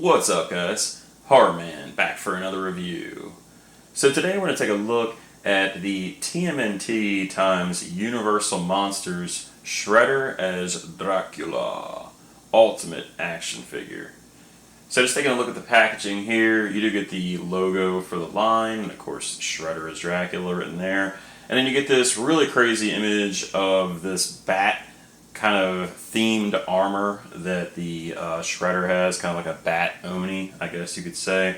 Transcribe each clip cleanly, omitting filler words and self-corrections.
What's up, guys? Horror Man back for another review. So today we're going to take a look at the TMNT times Universal Monsters Shredder as Dracula Ultimate Action Figure. So just taking a look at the packaging here, you do get the logo for the line, and of course Shredder as Dracula written there. And then you get this really crazy image of this bat kind of themed armor that the Shredder has, kind of like a bat Oni, I guess you could say.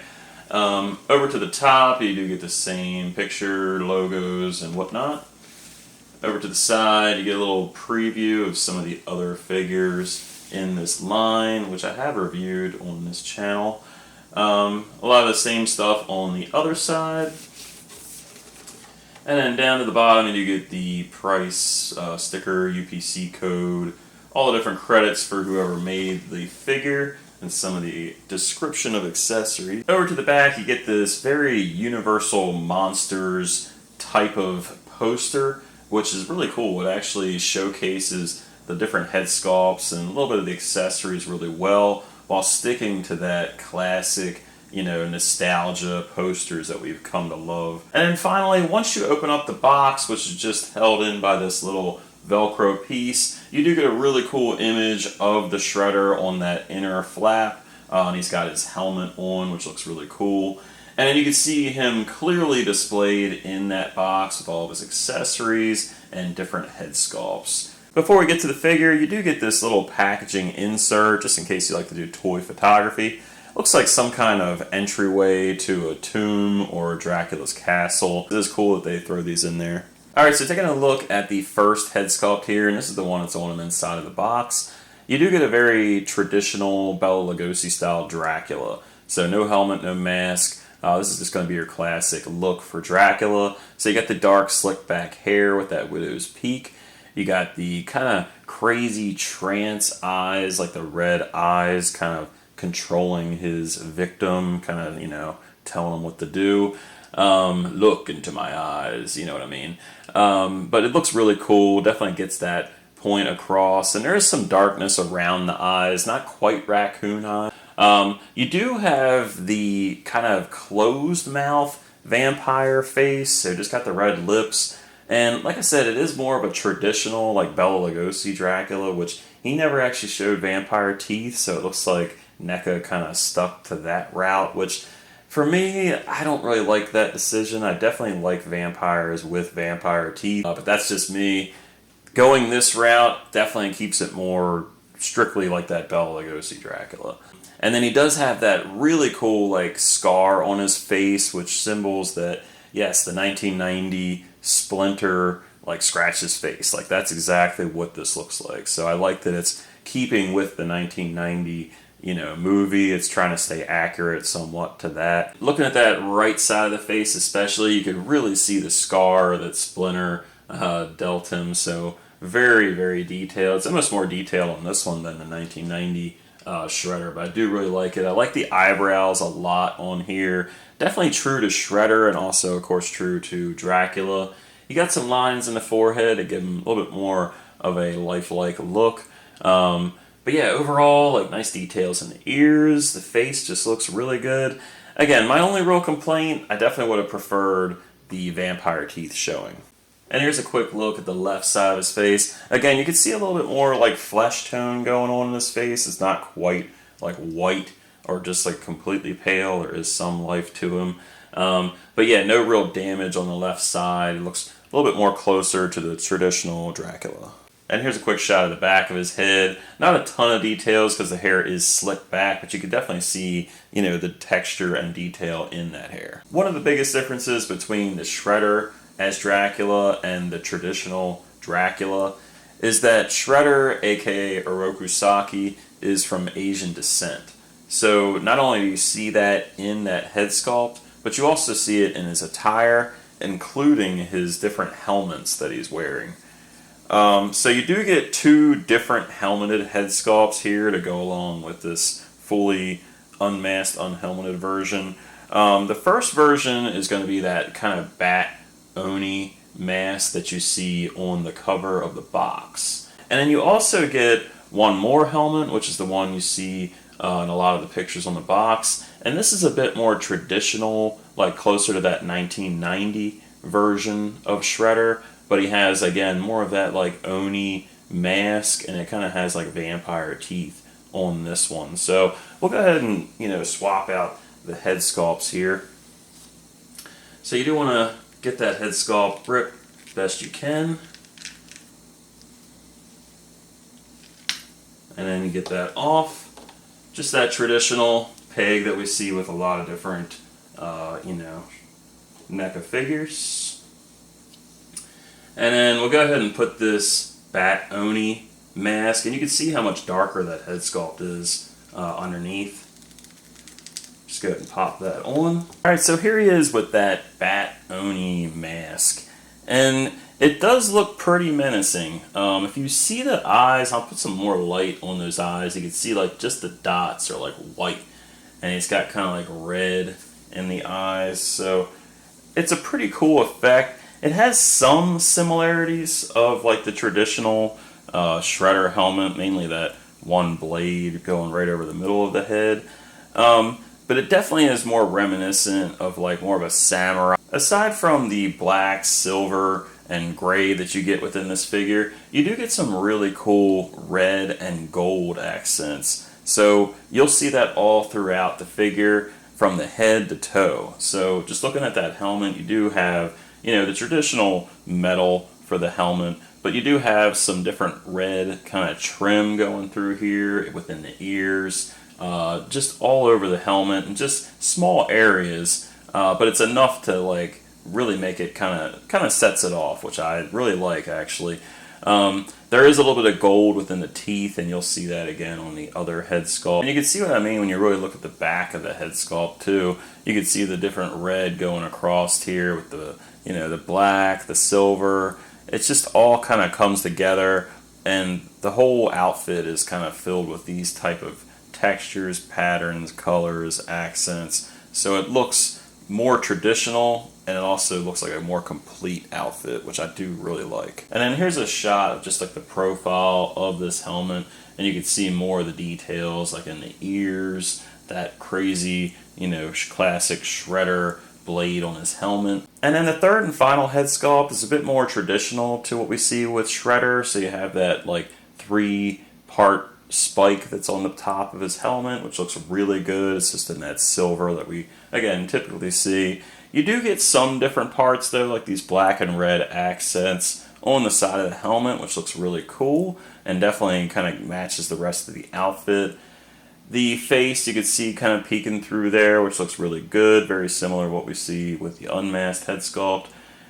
Over to the top, you do get the same picture, logos, and whatnot. Over to the side, you get a little preview of some of the other figures in this line, which I have reviewed on this channel. A lot of the same stuff on the other side. And then down to the bottom, you get the price sticker, UPC code, all the different credits for whoever made the figure, and some of the description of accessories. Over to the back, you get this very Universal Monsters type of poster, which is really cool. It actually showcases the different head sculpts and a little bit of the accessories really well, while sticking to that classic nostalgia posters that we've come to love. And then finally, once you open up the box, which is just held in by this little Velcro piece, you do get a really cool image of the Shredder on that inner flap, and he's got his helmet on, which looks really cool. And then you can see him clearly displayed in that box with all of his accessories and different head sculpts. Before we get to the figure, you do get this little packaging insert, just in case you like to do toy photography. Looks like some kind of entryway to a tomb or Dracula's castle. It is cool that they throw these in there. Alright, so taking a look at the first head sculpt here, and this is the one that's on the inside of the box. You do get a very traditional Bela Lugosi style Dracula. So no helmet, no mask. This is just going to be your classic look for Dracula. So you got the dark slick back hair with that widow's peak. You got the kind of crazy trance eyes, like the red eyes, kind of controlling his victim, kind of, telling him what to do. Look into my eyes, you know what I mean? But it looks really cool, definitely gets that point across, and there is some darkness around the eyes, not quite raccoon eyes. You do have the kind of closed mouth vampire face, so just got the red lips. And like I said, it is more of a traditional, like Bela Lugosi Dracula, which he never actually showed vampire teeth, so it looks like NECA kind of stuck to that route, which for me, I don't really like that decision. I definitely like vampires with vampire teeth, but that's just me. Going this route definitely keeps it more strictly like that Bela Lugosi Dracula. And then he does have that really cool like scar on his face, which symbols that, yes, the 1990 Splinter like scratched his face. Like that's exactly what this looks like. So I like that it's keeping with the 1990 movie. It's trying to stay accurate somewhat to that. Looking at that right side of the face especially, you can really see the scar that Splinter dealt him. So very, very detailed. It's almost more detailed on this one than the 1990 Shredder, but I do really like it. I like the eyebrows a lot on here. Definitely true to Shredder, and also, of course, true to Dracula. You got some lines in the forehead to give him a little bit more of a lifelike look. But yeah, overall, like nice details in the ears. The face just looks really good. Again, my only real complaint, I definitely would have preferred the vampire teeth showing. And here's a quick look at the left side of his face. Again, you can see a little bit more like flesh tone going on in his face. It's not quite like white or just like completely pale. There is some life to him. But yeah, no real damage on the left side. It looks a little bit more closer to the traditional Dracula. And here's a quick shot of the back of his head. Not a ton of details because the hair is slicked back, but you can definitely see, the texture and detail in that hair. One of the biggest differences between the Shredder as Dracula and the traditional Dracula is that Shredder, aka Orokusaki, is from Asian descent. So not only do you see that in that head sculpt, but you also see it in his attire, including his different helmets that he's wearing. So you do get two different helmeted head sculpts here to go along with this fully unmasked, unhelmeted version. The first version is going to be that kind of bat Oni mask that you see on the cover of the box. And then you also get one more helmet, which is the one you see in a lot of the pictures on the box. And this is a bit more traditional, like closer to that 1990 version of Shredder, but he has, again, more of that like Oni mask, and it kind of has like vampire teeth on this one. So we'll go ahead and, you know, swap out the head sculpts here. So you do want to get that head sculpt grip best you can. And then you get that off. Just that traditional peg that we see with a lot of different, you know, NECA figures. And then we'll go ahead and put this Bat Oni mask, and you can see how much darker that head sculpt is underneath. Just go ahead and pop that on. Alright, so here he is with that Bat Oni mask. And it does look pretty menacing. If you see the eyes, I'll put some more light on those eyes. You can see like just the dots are like white. And he's got kind of like red in the eyes. So it's a pretty cool effect. It has some similarities of like the traditional Shredder helmet, mainly that one blade going right over the middle of the head. But it definitely is more reminiscent of like more of a samurai. Aside from the black, silver, and gray that you get within this figure, you do get some really cool red and gold accents. So you'll see that all throughout the figure from the head to toe. So just looking at that helmet, you do have, you know, the traditional metal for the helmet, but you do have some different red kind of trim going through here within the ears, just all over the helmet, and just small areas, but it's enough to like really make it kind of sets it off, which I really like actually. There is a little bit of gold within the teeth, and you'll see that again on the other head sculpt. And you can see what I mean when you really look at the back of the head sculpt too. You can see the different red going across here with the, you know, the black, the silver. It's just all kind of comes together, and the whole outfit is kind of filled with these type of textures, patterns, colors, accents. So it looks more traditional, and it also looks like a more complete outfit, which I do really like. And then here's a shot of just like the profile of this helmet, and you can see more of the details like in the ears, that crazy, you know, classic Shredder blade on his helmet. And then the third and final head sculpt is a bit more traditional to what we see with Shredder. So you have that like 3-part spike that's on the top of his helmet, which looks really good. It's just in that silver that we, again, typically see. You do get some different parts though, like these black and red accents on the side of the helmet, which looks really cool and definitely kind of matches the rest of the outfit. The face you can see kind of peeking through there, which looks really good, very similar to what we see with the unmasked head sculpt.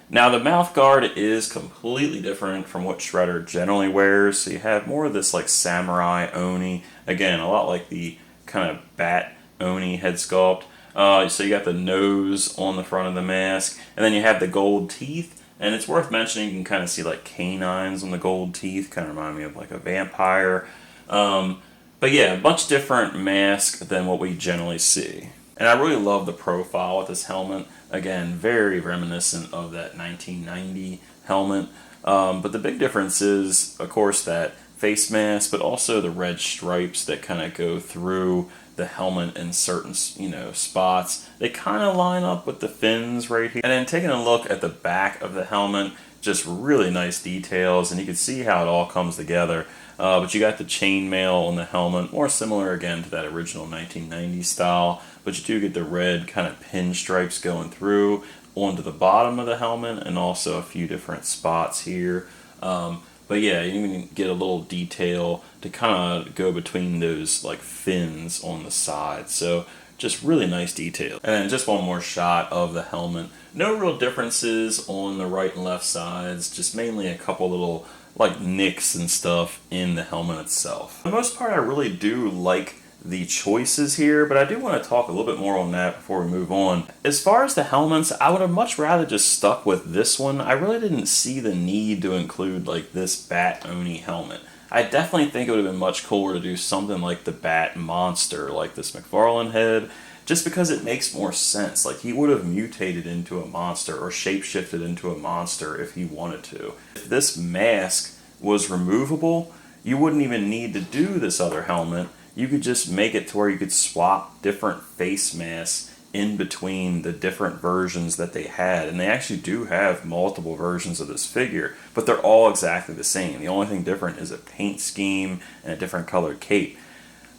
Now the mouth guard is completely different from what Shredder generally wears, so you have more of this like samurai Oni, again a lot like the kind of Bat Oni head sculpt. So you got the nose on the front of the mask, and then you have the gold teeth, and it's worth mentioning you can kind of see like canines on the gold teeth, kind of remind me of like a vampire. But yeah, a much different mask than what we generally see. And I really love the profile with this helmet. Again, very reminiscent of that 1990 helmet. But the big difference is, of course, that face mask, but also the red stripes that kind of go through the helmet in certain, you know, spots. They kind of line up with the fins right here. And then taking a look at the back of the helmet, just really nice details, and you can see how it all comes together. But you got the chainmail on the helmet, more similar again to that original 1990s style, but you do get the red kind of pinstripes going through onto the bottom of the helmet, and also a few different spots here. But yeah, you can get a little detail to kind of go between those like fins on the side. So just really nice detail. And then just one more shot of the helmet. No real differences on the right and left sides, just mainly a couple little like nicks and stuff in the helmet itself. For the most part, I really do like the choices here, but I do want to talk a little bit more on that before we move on. As far as the helmets, I would have much rather just stuck with this one. I really didn't see the need to include like this Bat Oni helmet. I definitely think it would have been much cooler to do something like the Bat Monster, like this McFarlane head, just because it makes more sense. Like he would have mutated into a monster or shapeshifted into a monster if he wanted to. If this mask was removable, you wouldn't even need to do this other helmet. you could just make it to where you could swap different face masks in between the different versions that they had. And they actually do have multiple versions of this figure, but they're all exactly the same. The only thing different is a paint scheme and a different colored cape.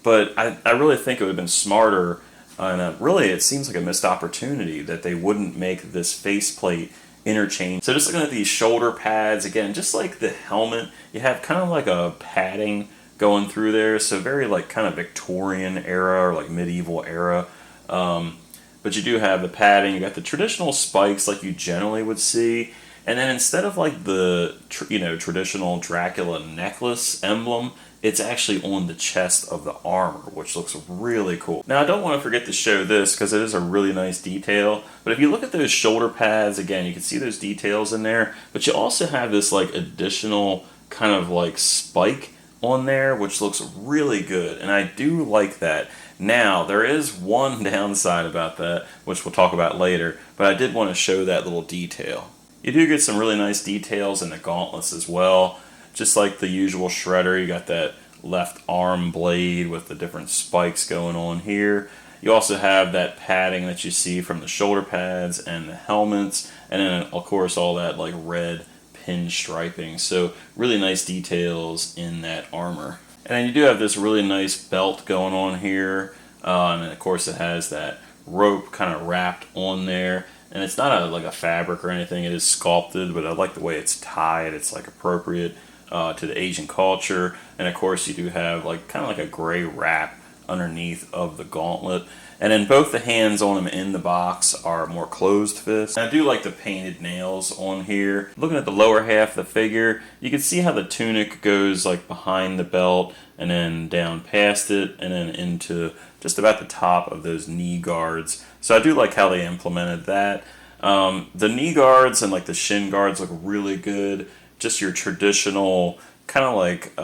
But I really think it would have been smarter, and really it seems like a missed opportunity that they wouldn't make this faceplate interchange. So just looking at these shoulder pads, again, just like the helmet, you have kind of like a padding going through there, so very like kind of Victorian era or like medieval era. But you do have the padding, you got the traditional spikes like you generally would see, and then instead of like the traditional Dracula necklace emblem, it's actually on the chest of the armor, which looks really cool. Now I don't want to forget to show this because it is a really nice detail, but if you look at those shoulder pads, again, you can see those details in there, but you also have this like additional kind of like spike on there, which looks really good, and I do like that. Now, there is one downside about that, which we'll talk about later, but I did want to show that little detail. You do get some really nice details in the gauntlets as well. Just like the usual Shredder, you got that left arm blade with the different spikes going on here. You also have that padding that you see from the shoulder pads and the helmets, and then of course all that like red pin striping. So really nice details in that armor. And then you do have this really nice belt going on here, and then of course it has that rope kind of wrapped on there. And it's not like a fabric or anything, it is sculpted, but I like the way it's tied. It's like appropriate to the Asian culture. And of course you do have like kind of like a gray wrap underneath of the gauntlet. And then both the hands on them in the box are more closed fists. I do like the painted nails on here. Looking at the lower half of the figure, you can see how the tunic goes like behind the belt and then down past it and then into just about the top of those knee guards. So I do like how they implemented that. The knee guards and like the shin guards look really good. Just your traditional kind of like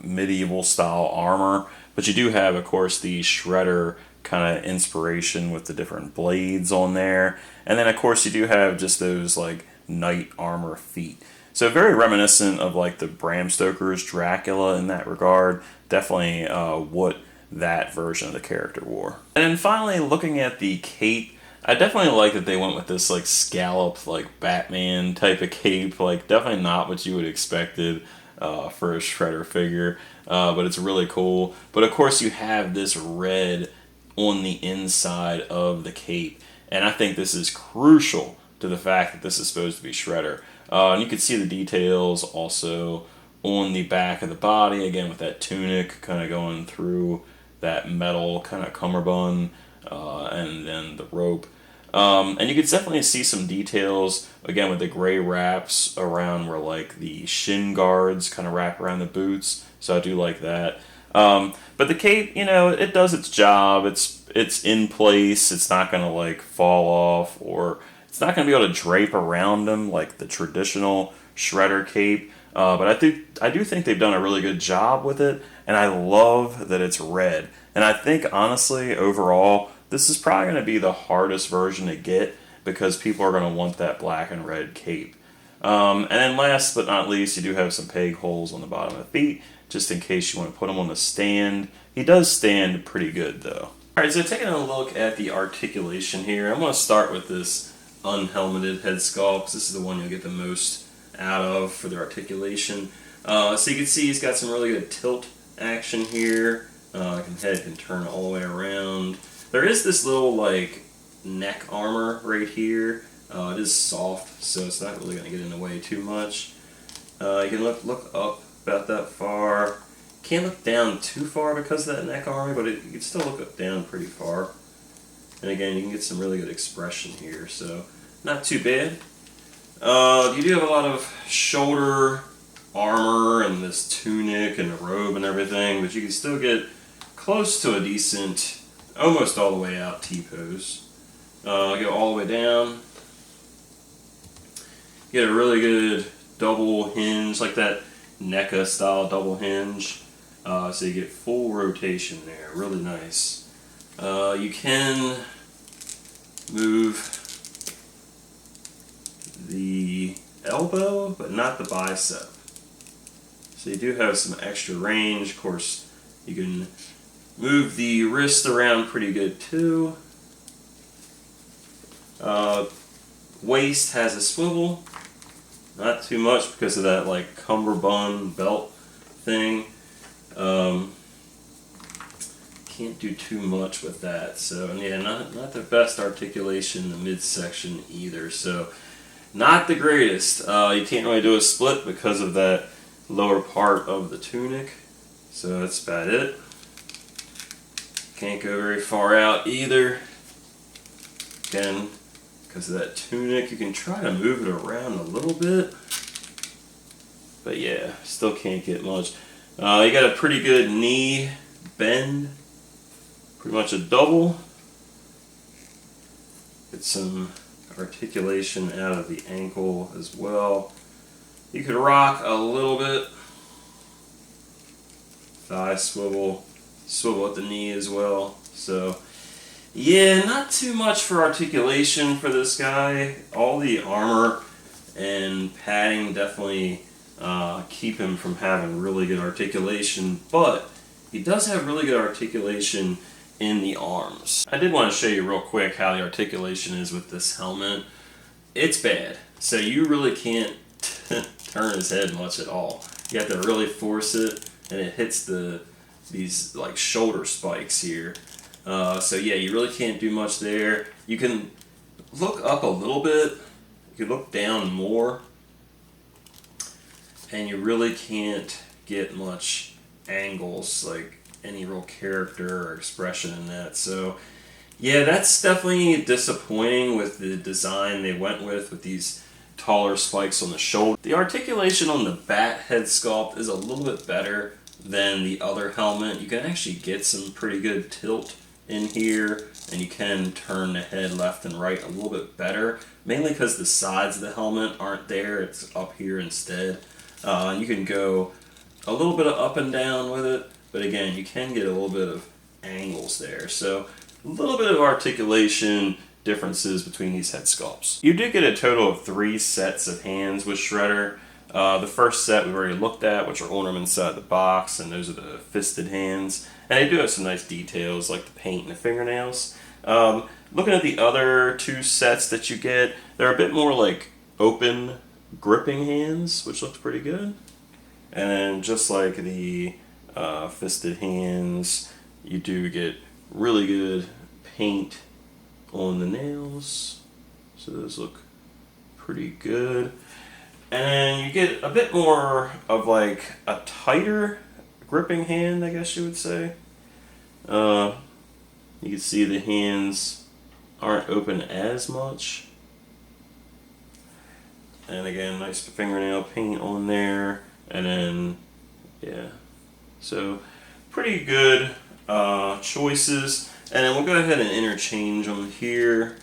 medieval style armor. But you do have, of course, the Shredder kind of inspiration with the different blades on there. And then, of course, you do have just those like knight armor feet. So very reminiscent of like the Bram Stoker's Dracula in that regard. Definitely what that version of the character wore. And then finally, looking at the cape, I definitely like that they went with this like scalloped like Batman type of cape. Like definitely not what you would expected for a Shredder figure, but it's really cool. But of course you have this red on the inside of the cape, and I think this is crucial to the fact that this is supposed to be Shredder. And you can see the details also on the back of the body, again with that tunic kind of going through that metal kind of cummerbund, and then the rope. And you can definitely see some details, again, with the gray wraps around where like the shin guards kind of wrap around the boots. So I do like that. But the cape, it does its job. It's in place. It's not going to like fall off, or it's not going to be able to drape around them like the traditional Shredder cape. But I do think they've done a really good job with it, and I love that it's red. And I think, honestly, overall, this is probably going to be the hardest version to get because people are going to want that black and red cape. And then last but not least, you do have some peg holes on the bottom of the feet, just in case you want to put him on the stand. He does stand pretty good, though. Alright, so taking a look at the articulation here, I'm going to start with this unhelmeted head sculpt. This is the one you'll get the most out of for the articulation. So you can see he's got some really good tilt action here. Head can turn all the way around. There is this little like neck armor right here. It is soft, so it's not really going to get in the way too much. You can look up about that far. Can't look down too far because of that neck armor, but you can still look up down pretty far. And again, you can get some really good expression here, so not too bad. You do have a lot of shoulder armor and this tunic and the robe and everything, but you can still get close to a decent, almost all the way out T-pose. Go all the way down. Get a really good double hinge, like that NECA style double hinge. So you get full rotation there, really nice. You can move the elbow, but not the bicep. So you do have some extra range. Of course, you can Move the wrist around pretty good too. Waist has a swivel, not too much because of that like cummerbund belt thing. Can't do too much with that. So yeah, not the best articulation in the midsection either. So not the greatest. You can't really do a split because of that lower part of the tunic. So that's about it. Can't go very far out either. Again, because of that tunic, you can try to move it around a little bit. But yeah, still can't get much. You got a pretty good knee bend. Pretty much a double. Get some articulation out of the ankle as well. You could rock a little bit. Thigh swivel. Swivel at the knee as well. So yeah, not too much for articulation for this guy. All the armor and padding definitely keep him from having really good articulation, but he does have really good articulation in the arms. I did want to show you real quick how the articulation is with this helmet. It's bad. So you really can't turn his head much at all. You have to really force it, and it hits these like shoulder spikes here. So yeah, you really can't do much there. You can look up a little bit. You can look down more. And you really can't get much angles, like any real character or expression in that. So yeah, that's definitely disappointing with the design they went with these taller spikes on the shoulder. The articulation on the bat head sculpt is a little bit better than the other helmet. You can actually get some pretty good tilt in here, and you can turn the head left and right a little bit better, mainly because the sides of the helmet aren't there, it's up here instead. You can go a little bit of up and down with it, but again, you can get a little bit of angles there. So a little bit of articulation differences between these head sculpts. You do get a total of 3 sets of hands with Shredder. The first set we've already looked at, which are ornaments inside the box, and those are the fisted hands. And they do have some nice details like the paint and the fingernails. Looking at the other 2 sets that you get, they're a bit more like open gripping hands, which looks pretty good. And then just like the fisted hands, you do get really good paint on the nails. So those look pretty good. And then you get a bit more of like a tighter gripping hand, I guess you would say. You can see the hands aren't open as much. And again, nice fingernail paint on there. And then, yeah. So, pretty good choices. And then we'll go ahead and interchange them here.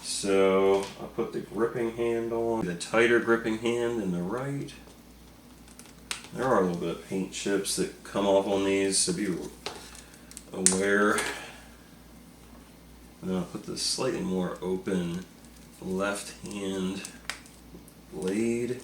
So, I'll put the gripping hand on. The tighter gripping hand in the right. There are a little bit of paint chips that come off on these, so be aware. And then I'll put the slightly more open left hand blade.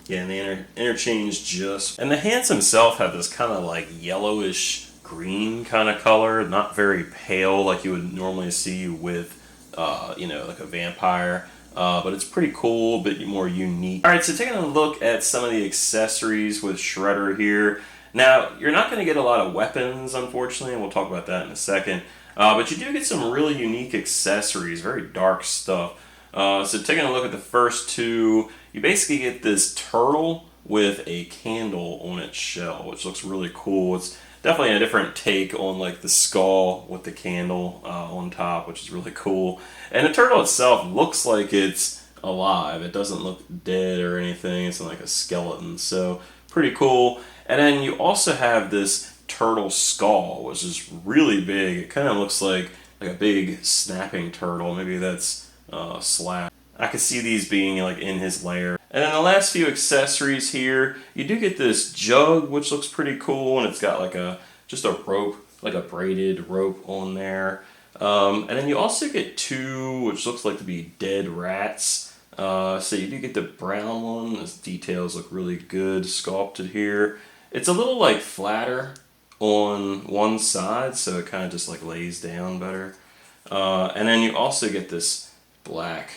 Yeah, and they interchange just. And the hands themselves have this kind of like yellowish green kind of color, not very pale like you would normally see with, like a vampire. But it's pretty cool, a bit more unique. Alright, so taking a look at some of the accessories with Shredder here. Now, you're not going to get a lot of weapons, unfortunately, and we'll talk about that in a second. But you do get some really unique accessories, very dark stuff. So taking a look at the first 2, you basically get this turtle with a candle on its shell, which looks really cool. It's definitely a different take on like the skull with the candle on top, which is really cool. And the turtle itself looks like it's alive. It doesn't look dead or anything. It's like a skeleton, so pretty cool. And then you also have this turtle skull, which is really big. It kind of looks like a big snapping turtle. Maybe that's Slab. I could see these being like in his lair. And then the last few accessories here, you do get this jug, which looks pretty cool, and it's got like just a rope, like a braided rope on there. And then you also get 2, which looks like to be dead rats. So you do get the brown one. The details look really good, sculpted here. It's a little like flatter on one side, so it kind of just like lays down better. And then you also get this black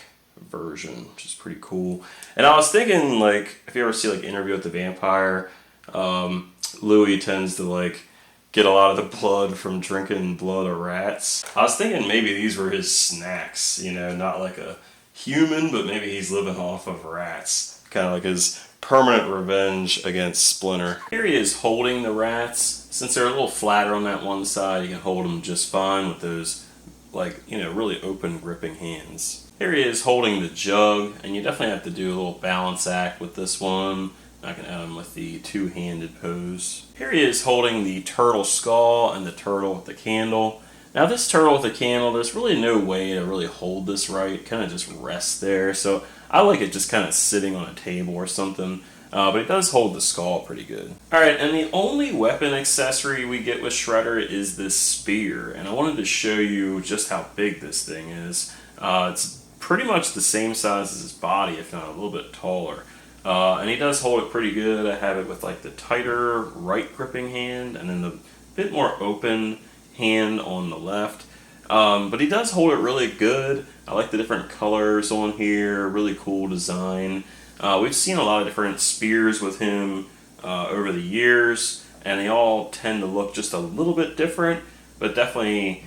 version, which is pretty cool. And I was thinking, like, if you ever see like Interview with the Vampire, Louis tends to like get a lot of the blood from drinking blood of rats. I was thinking maybe these were his snacks, you know, not like a human, but maybe he's living off of rats. Kind of like his permanent revenge against Splinter. Here he is holding the rats. Since they're a little flatter on that one side, you can hold them just fine with those, like, you know, really open gripping hands. Here he is holding the jug, and you definitely have to do a little balance act with this one. I can add him with the two-handed pose. Here he is holding the turtle skull and the turtle with the candle. Now this turtle with the candle, there's really no way to really hold this right. It kind of just rests there. So I like it just kind of sitting on a table or something. But it does hold the skull pretty good. Alright, and the only weapon accessory we get with Shredder is this spear. And I wanted to show you just how big this thing is. It's pretty much the same size as his body, if not a little bit taller. And he does hold it pretty good. I have it with like the tighter right gripping hand and then the bit more open hand on the left. But he does hold it really good. I like the different colors on here, really cool design. We've seen a lot of different spears with him over the years, and they all tend to look just a little bit different, but definitely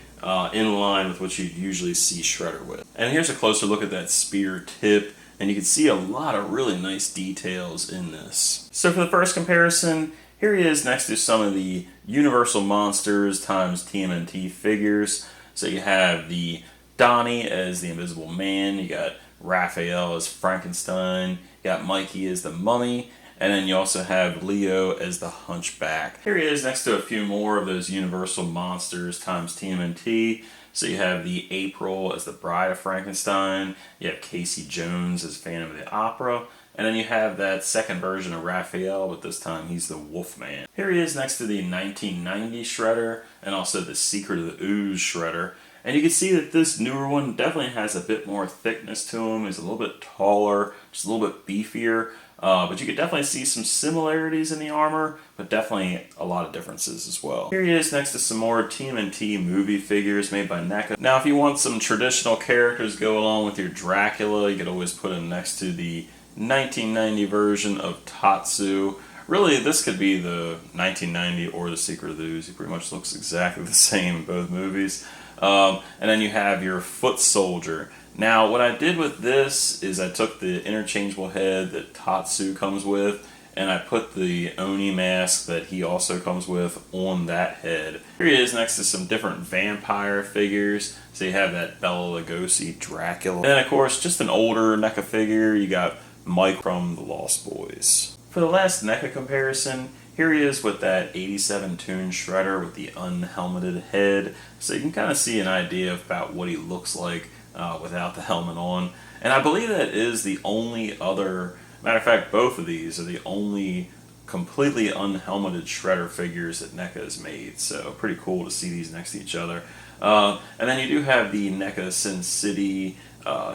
in line with what you'd usually see Shredder with. And here's a closer look at that spear tip, and you can see a lot of really nice details in this. So for the first comparison, here he is next to some of the Universal Monsters times TMNT figures. So you have the Donnie as the Invisible Man, you got Raphael as Frankenstein, you got Mikey as the Mummy, and then you also have Leo as the Hunchback. Here he is next to a few more of those Universal Monsters times TMNT. So you have the April as the Bride of Frankenstein, you have Casey Jones as Phantom of the Opera, and then you have that second version of Raphael, but this time he's the Wolfman. Here he is next to the 1990 Shredder, and also the Secret of the Ooze Shredder. And you can see that this newer one definitely has a bit more thickness to him. He's a little bit taller, just a little bit beefier. But you could definitely see some similarities in the armor, but definitely a lot of differences as well. Here he is next to some more TMNT movie figures made by NECA. Now if you want some traditional characters to go along with your Dracula, you could always put him next to the 1990 version of Tatsu. Really, this could be the 1990 or the Secret of the Ooze. He pretty much looks exactly the same in both movies. And then you have your Foot Soldier. Now, what I did with this is I took the interchangeable head that Tatsu comes with, and I put the Oni mask that he also comes with on that head. Here he is next to some different vampire figures. So you have that Bela Lugosi Dracula. And then, of course, just an older NECA figure. You got Mike from The Lost Boys. For the last NECA comparison, here he is with that 87 Toon Shredder with the unhelmeted head. So you can kind of see an idea about what he looks like without the helmet on. And I believe that is the only other, matter of fact, both of these are the only completely unhelmeted Shredder figures that NECA has made. So pretty cool to see these next to each other. And then you do have the NECA Sin City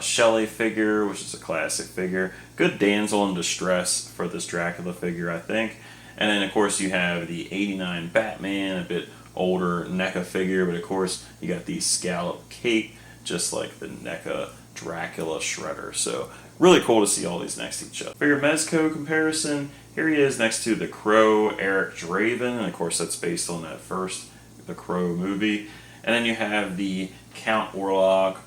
Shelley figure, which is a classic figure. Good damsel in distress for this Dracula figure, I think. And then, of course, you have the 89 Batman, a bit older NECA figure, but of course, you got the scallop cape, just like the NECA Dracula Shredder. So, really cool to see all these next to each other. For your Mezco comparison, here he is next to the Crow Eric Draven, and of course, that's based on that first The Crow movie. And then you have the Count Orlok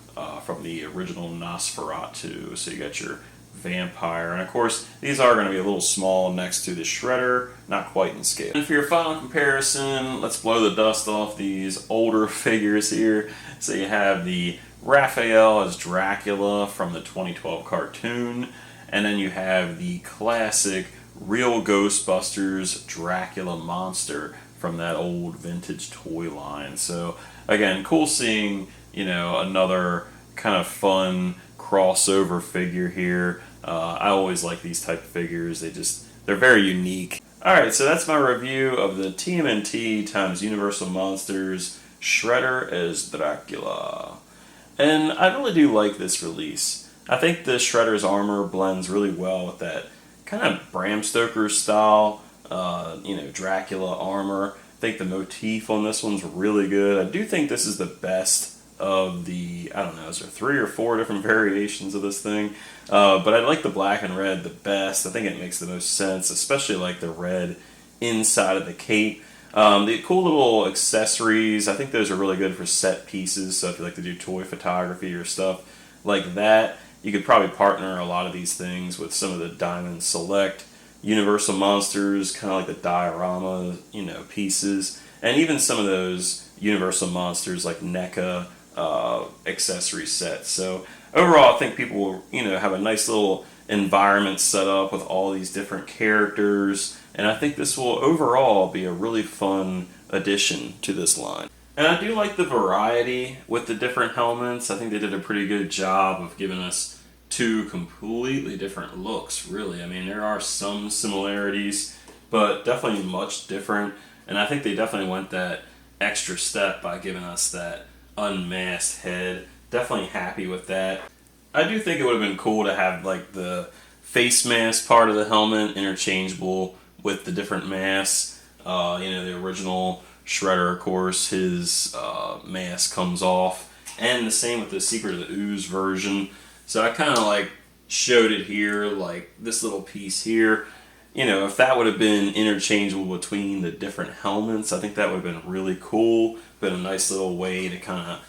from the original Nosferatu. So, you got your vampire, and of course these are going to be a little small next to the Shredder, not quite in scale. And for your final comparison, let's blow the dust off these older figures here. So you have the Raphael as Dracula from the 2012 cartoon, and then you have the classic real Ghostbusters Dracula monster from that old vintage toy line. So again, cool seeing, you know, another kind of fun crossover figure here. I always like these type of figures. They're very unique. Alright, so that's my review of the TMNT times Universal Monsters Shredder as Dracula. And I really do like this release. I think the Shredder's armor blends really well with that kind of Bram Stoker style, Dracula armor. I think the motif on this one's really good. I do think this is the best of the, I don't know, is there 3 or 4 different variations of this thing? But I like the black and red the best. I think it makes the most sense, especially like the red inside of the cape. The cool little accessories, I think those are really good for set pieces, so if you like to do toy photography or stuff like that, you could probably partner a lot of these things with some of the Diamond Select Universal Monsters, kind of like the diorama, pieces, and even some of those Universal Monsters like NECA accessory sets. So overall, I think people will, have a nice little environment set up with all these different characters, and I think this will overall be a really fun addition to this line. And I do like the variety with the different helmets. I think they did a pretty good job of giving us 2 completely different looks, really. I mean, there are some similarities, but definitely much different, and I think they definitely went that extra step by giving us that unmasked head. Definitely happy with that. I do think it would have been cool to have like the face mask part of the helmet interchangeable with the different masks. The original Shredder, of course, his mask comes off, and the same with the Secret of the Ooze version. So I kind of like showed it here, like this little piece here. If that would have been interchangeable between the different helmets, I think that would have been really cool. Been a nice little way to kind of,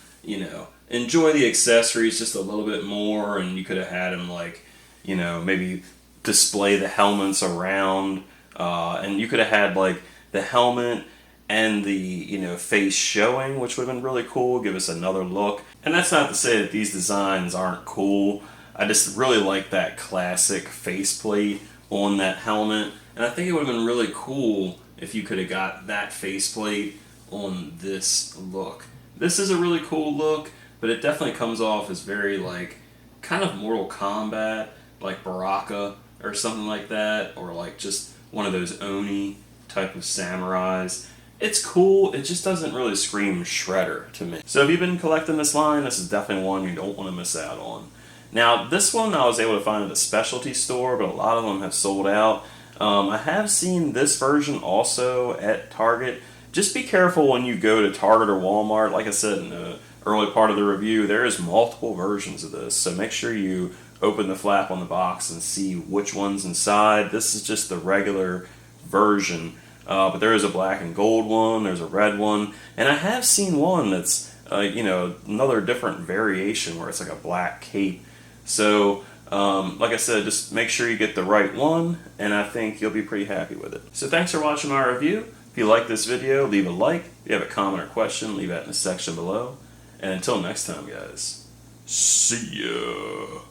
enjoy the accessories just a little bit more, and you could have had him like, maybe display the helmets around, and you could have had like the helmet and the, face showing, which would have been really cool, give us another look. And that's not to say that these designs aren't cool. I just really like that classic faceplate on that helmet, and I think it would have been really cool if you could have got that faceplate on this look. This is a really cool look, but it definitely comes off as very like kind of Mortal Kombat, like Baraka or something like that, or like just one of those Oni type of samurais. It's cool, it just doesn't really scream Shredder to me. So if you've been collecting this line, this is definitely one you don't want to miss out on. Now, this one I was able to find at a specialty store, but a lot of them have sold out. I have seen this version also at Target. Just be careful when you go to Target or Walmart. Like I said in the early part of the review, there is multiple versions of this, so make sure you open the flap on the box and see which one's inside. This is just the regular version, but there is a black and gold one, there's a red one, and I have seen one that's another different variation where it's like a black cape. So, like I said, just make sure you get the right one, and I think you'll be pretty happy with it. So thanks for watching my review. If you like this video, leave a like. If you have a comment or question, leave that in the section below. And until next time, guys, see ya.